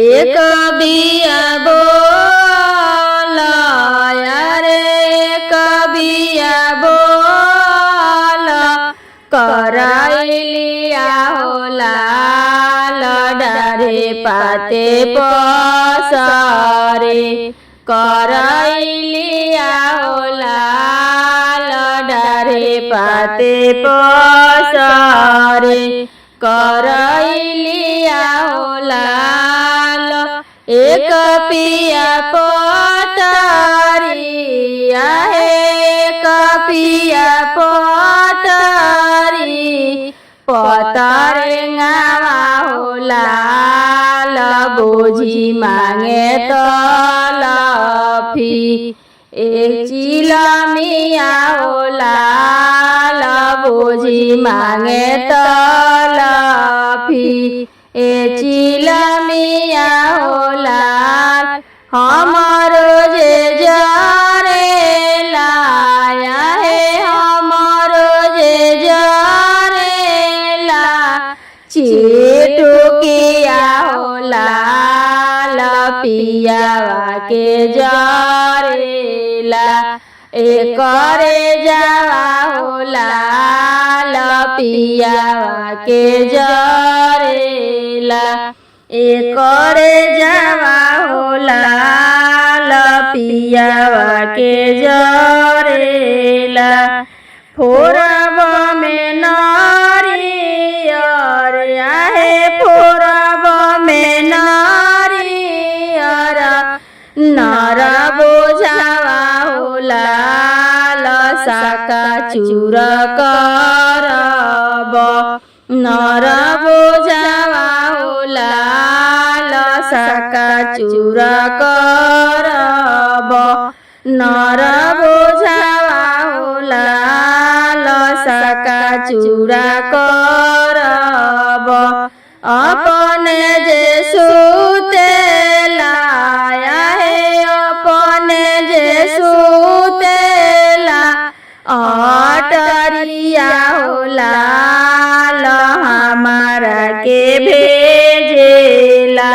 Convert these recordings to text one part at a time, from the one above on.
एक बिया बोल रे एक बिया बोल कराइलिया हो लाल डारे पाते पसरे कराइलिया हो लाल डारे पाते पसरे कराइलिया हो लाल एक पिया पतरिया एक पिया पतरी पतरेंगावा हो लाल बोझी मांगे तलफी एक चिलमिया हो लाल बोझी मांगे तलफी ए चिलमिया हो लाल हमारो जे जरेला है हमारो जे जरेला चिटुकिया हो लाल पियावा के जरेला एकरे जावा हो लाल पियावा के जरेला एकरे जावा हो लाल पियावा के जरेला फोरब में नारियर आहे फोरब में नारियर नर बोझावा हो लाल साका चूर करब नर बोझावा हो लाल साका चूर करब नर बोझावा हो लाल साका चूर करब अपने जे सुतेला है अपने जे सुतेला अटरिया हो लाल हमारा के भेजेला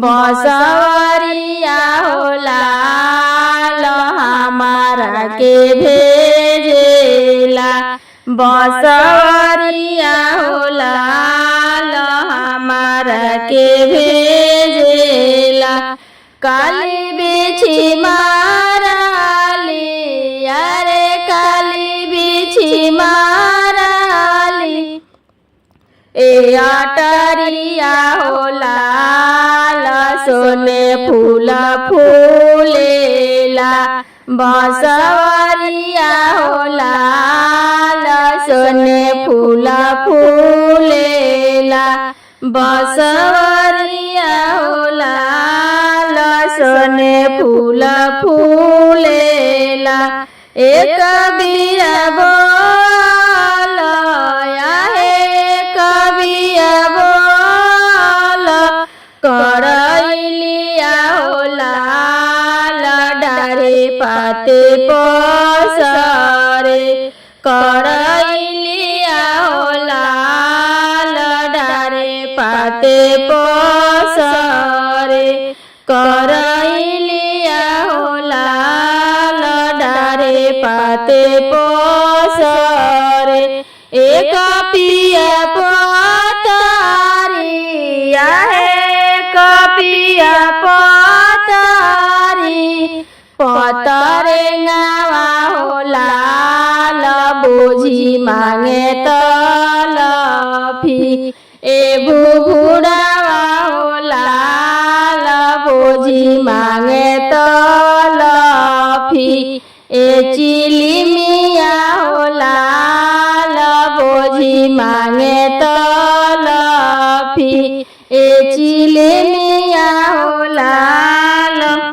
बसवरिया हो लाल हमारा के भेजेला बसवरिया हो लाल हमारा के भेजेला काली बिछी माराली अरे काली बिछी माराली ए अटरिया हो लाल सोने फूल फूलेला बसवरिया हो लाल सोने फूल फूलेला बसवरिया हो लाल सोने फूल फूलेला एक बिया बोल एक बिया बोल कराइलिया हो लाल डारे पाते पसरे कराइलिया हो लाल डारे पाते पसरे कराइलिया हो लाल डारे पाते पसरे एक पिया पतरिया एक पिया पतरी पतरेंगावा हो लाल बोझी मांगे तलफी ए भुभुड़ावा हो लाल बोझी मांगे तलफी ए चिलिमिया हो लाल बोझी मांगे